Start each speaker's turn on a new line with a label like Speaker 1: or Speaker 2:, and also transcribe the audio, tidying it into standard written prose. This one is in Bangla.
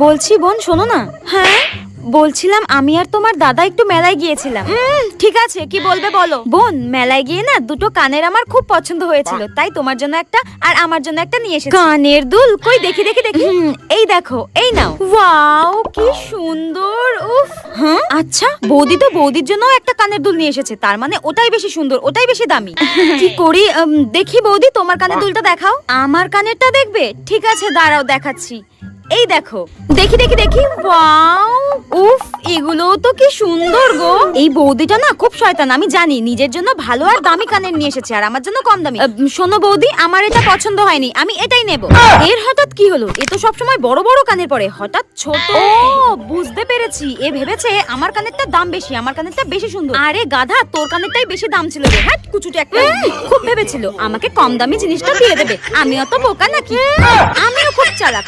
Speaker 1: বলছি বোন শোনো না। হ্যাঁ বলছিলাম আমি আর তোমার দাদা একটু মেলায় গিয়েছিলাম। ঠিক আছে কি বলবে বলো। বোন মেলায় গিয়ে না দুটো কানের আমার খুব পছন্দ হয়েছিল, তাই তোমার জন্য একটা আর আমার জন্য একটা নিয়ে এসেছি। কানের দুল কই দেখি দেখি দেখি। এই দেখো এই নাও। ওয়াও কি সুন্দর। উফ হ্যাঁ আচ্ছা বৌদি তো বৌদির জন্য একটা কানের দুল নিয়ে এসেছে, তার মানে ওটাই বেশি সুন্দর, ওটাই বেশি দামি। কি করি দেখি বৌদি তোমার কানের দুলটা দেখাও। আমার কানেরটা দেখবে? ঠিক আছে দাঁড়াও দেখাচ্ছি। এই দেখো দেখি দেখি দেখি। ওয়াও উফ এগুলো তো কি সুন্দর গো। এই বৌদিটা না খুব শয়তান, আমি জানি। নিজের জন্য ভালো আর দামি কানের নিয়ে এসেছে আর আমার জন্য কম দামি। শোনো বৌদি আমার এটা পছন্দ হয়নি, আমি এটাই নেব। এর হঠাৎ কি হলো? এ তো সবসময় বড় বড় কানের পরে, হঠাৎ ছোট। ও বুঝতে পেরেছি, এ ভেবেছে আমার কানেরটা দাম বেশি, আমার কানেরটা বেশি সুন্দর। আরে গাধা তোর কানেরটাই বেশি দাম ছিল রে। হ্যাঁ কুচুটে একটা। খুব ভেবেছিল আমাকে কম দামি জিনিসটা দিয়ে দেবে। আমিও তো বোকা নাকি? আমিও খুব চালাক।